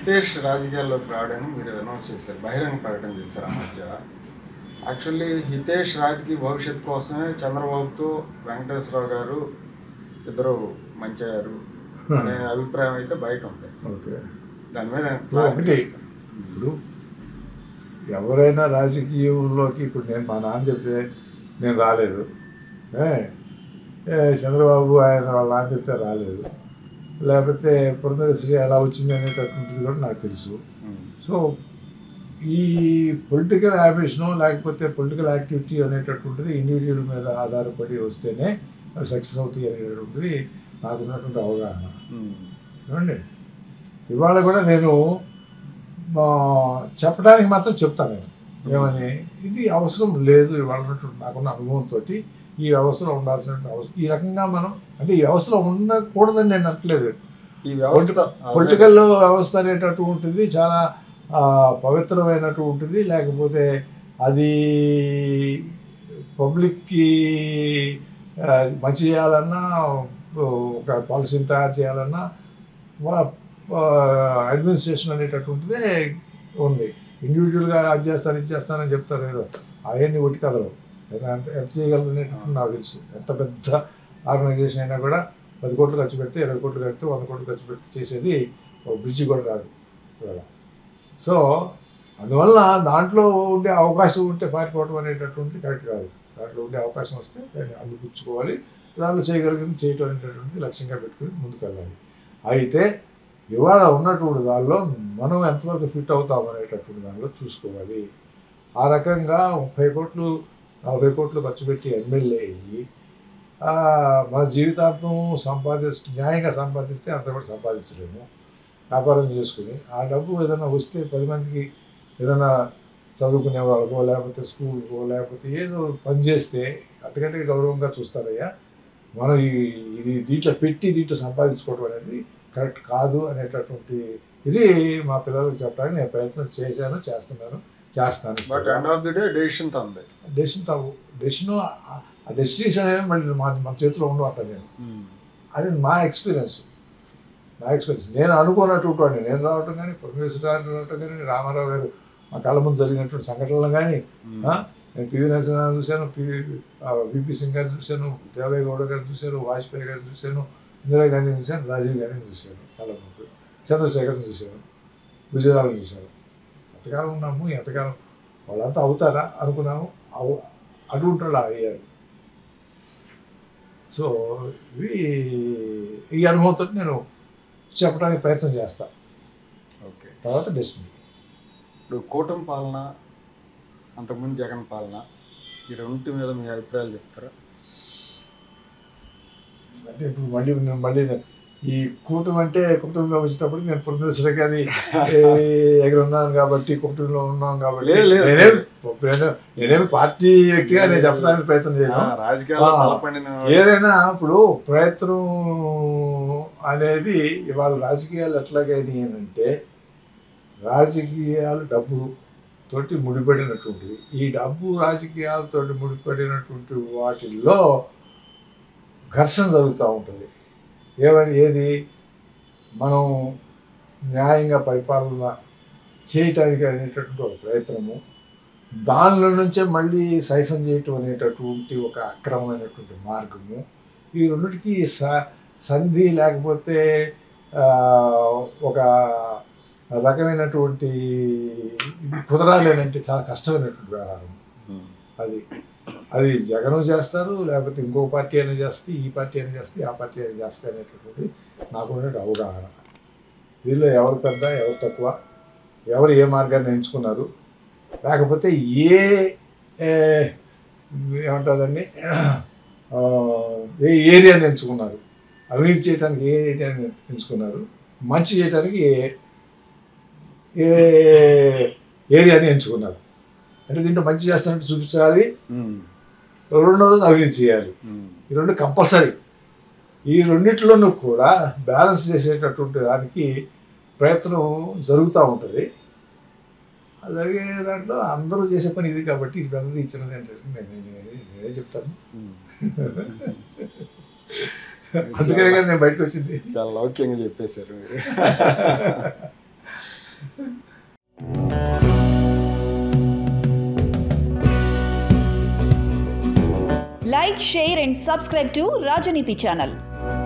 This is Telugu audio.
హితేష్ రాజకీయాల్లోకి రావడానికి మీరు అనౌన్స్ చేశారు, బహిరంగ ప్రకటన చేశారు ఆ మధ్య. యాక్చువల్లీ హితేష్ రాజకీయ భవిష్యత్తు కోసమే చంద్రబాబుతో వెంకటేశ్వరరావు గారు ఇద్దరు మంచయ్యారు అనే అభిప్రాయం అయితే బయట ఉంది. దాని మీద ఒకటి ఇప్పుడు ఎవరైనా రాజకీయంలోకి ఇప్పుడు మా నాన్న చెప్తే నేను రాలేదు, చంద్రబాబు ఆయన వాళ్ళ నాన్న చెప్తే రాలేదు, లేకపోతే పురంధరేశ్వరి ఎలా వచ్చింది అనేటటువంటిది కూడా నాకు తెలుసు. సో ఈ పొలిటికల్ అంబిషను లేకపోతే పొలిటికల్ యాక్టివిటీ అనేటటువంటిది ఇండివిజువల్ మీద ఆధారపడి వస్తేనే అవి సక్సెస్ అవుతాయి అనేటటువంటిది నాకు ఉన్నటువంటి అవగాహన. ఏమండి ఇవాళ కూడా నేను చెప్పడానికి మాత్రం చెప్తాను నేను ఏమని, ఇది అవసరం లేదు ఇవాళ నాకున్న అనుభవంతో ఈ వ్యవస్థలో ఉండాల్సిన అవసరం ఈ రకంగా మనం అంటే ఈ వ్యవస్థలో ఉండకూడదని నేను అనట్లేదు. ఈ వ్యవస్థ పొలిటికల్ వ్యవస్థ అనేటటువంటిది చాలా పవిత్రమైనటువంటిది, లేకపోతే అది పబ్లిక్కి మంచి చేయాలన్నా ఒక పాలసీని తయారు చేయాలన్నా అడ్మినిస్ట్రేషన్ అనేటటువంటిదే ఉంది. ఇండివిజువల్గా అది చేస్తాను ఇది చేస్తానని చెప్తారు ఏదో అవన్నీ ఒట్టి కథలు ఎంత చేయగలరు అనేటటువంటి నాకు తెలుసు. ఎంత పెద్ద ఆర్గనైజేషన్ అయినా కూడా 10 కోట్లు ఖర్చు పెడితే 20 కోట్లు కడితే 100 కోట్లు ఖర్చు పెడితే చేసేది ఒక బ్రిడ్జి కూడా రాదు ఇవాళ. సో అందువల్ల దాంట్లో ఉండే అవకాశం ఉంటే పారిపోవడం అనేటటువంటిది కరెక్ట్ కాదు. దాంట్లో ఉండే అవకాశం వస్తే దాన్ని అందిపుచ్చుకోవాలి, దాంట్లో చేయగలిగింది చేయటం అనేటటువంటి లక్ష్యంగా పెట్టుకుని ముందుకు వెళ్ళాలి. అయితే ఇవాళ ఉన్నటువంటి దానిలో మనం ఎంతవరకు ఫిట్ అవుతాం అనేటటువంటి దానిలో చూసుకోవాలి. ఆ రకంగా 30 కోట్లు 40 కోట్లు ఖర్చు పెట్టి ఎమ్మెల్యే అయ్యి మన జీవితాంతం న్యాయంగా సంపాదిస్తే అంత కూడా సంపాదించలేము. వ్యాపారం చేసుకుని ఆ డబ్బు ఏదైనా వస్తే 10 మందికి ఏదైనా చదువుకునే వాళ్ళకో లేకపోతే స్కూల్కో లేకపోతే ఏదో పని చేస్తే అంతకంటే గౌరవంగా చూస్తారయ్యా. మనం ఇది దీంట్లో పెట్టి దీంట్లో సంపాదించుకోవడం అనేది కరెక్ట్ కాదు అనేటటువంటి ఇది మా పిల్లలకు చెప్పడానికి నేను ప్రయత్నం చేస్తున్నాను. But end of the day decision ఆ డెసిషన్ అనేది మళ్ళీ మన చేతిలో ఉండవు అట్లా. అది మా ఎక్స్పీరియన్స్. నేను అనుకున్నటువంటి నేను రావటం కానీ పురంధరేశ్వరి గారు రావటం కానీ రామారావు గారు మా కళ్ళ ముందు జరిగినటువంటి సంఘటనలు కానీ నేను పివి నరసింహారావు చూశాను, విపి సింగ్ గారిని చూశాను, దేవయ్య గౌడ గారిని చూశాను, వాజ్పేయి గారిని చూశాను, ఇందిరాగాంధీని చూశాను, రాజీవ్ గాంధీని చూశాను కళ్ళ ముందు, చంద్రశేఖర్ని చూశాను, గుజరాల్ని చూశాను. ఎంతకాలం ఉన్నాము, ఎంతకాలం వాళ్ళంతా అవుతారా అనుకున్నాము, అటువంటి వాళ్ళు అయ్యారు. సో ఈ అనుభవంతో నేను చెప్పడానికి ప్రయత్నం చేస్తాను. ఓకే, తర్వాత డెస్టినీ. ఇప్పుడు కూటమి పాలన అంతకుముందు జగన్ పాలన ఈ రెండింటి మీద మీ అభిప్రాయాలు చెప్తారా? అంటే ఇప్పుడు మళ్ళీ ఈ కూటమి అంటే కుటుంబంలో వచ్చేటప్పుడు నేను పురంధరేశ్వరి గారి ఎగరున్నాను కాబట్టి కుటుంబంలో ఉన్నాను కాబట్టి నేనేమి పార్టీ వ్యక్తిగా నేను చెప్పడానికి ప్రయత్నం చేయను. ఏదైనా ఇప్పుడు ప్రయత్నం అనేది ఇవాళ రాజకీయాలు ఎట్లాగైనాయి అంటే రాజకీయాలు డబ్బు తోటి ముడిపడినటువంటివి. ఈ డబ్బు రాజకీయాలతో ముడిపడినటువంటి వాటిల్లో ఘర్షణ జరుగుతూ ఉంటుంది. ఏది మనం న్యాయంగా పరిపాలన చేయటానికి అనేటటువంటి ఒక ప్రయత్నము, దానిలో నుంచే మళ్ళీ సైఫన్ చేయటం అనేటటువంటి ఒక అక్రమమైనటువంటి మార్గము, ఈ రెండింటికి సంధి లేకపోతే ఒక రకమైనటువంటి ఇది కుదరాలేనంటే చాలా కష్టమైనటువంటి వ్యవహారం. అది జగను చేస్తారు, లేకపోతే ఇంకో పార్టీ అయినా చేస్తే, ఈ పార్టీ అయినా చేస్తే, ఆ పార్టీ అయినా చేస్తే అనేటటువంటి నాకున్న అవగాహన. దీనిలో ఎవరు పెద్ద ఎవరు తక్కువ, ఎవరు ఏ మార్గాన్ని ఎంచుకున్నారు, లేకపోతే ఏమంటారండి ఏ ఏరియాని ఎంచుకున్నారు, అవినీతి చేయడానికి ఏ ఏరియాని ఎంచుకున్నారు, మంచి చేయడానికి ఏ ఏరియాని ఎంచుకున్నారు. అంటే దీంట్లో మంచి చేస్తానంటే చూపించాలి, రెండో రోజు అవినీతి చేయాలి. ఈ రెండు కంపల్సరీ. ఈ రెండిట్లోనూ కూడా బ్యాలెన్స్ చేసేటటువంటి దానికి ప్రయత్నం జరుగుతూ ఉంటుంది. జరిగే దాంట్లో అందరూ చేసే పని ఇది కాబట్టి ఇది పెద్దది ఇచ్చినది అంటే నేనే చెప్తాను. అందుకనే నేను బయటకు వచ్చింది. చాలా లౌక్యంగా చెప్పేశారు మీరు. Like, share and subscribe to Rajaniti channel.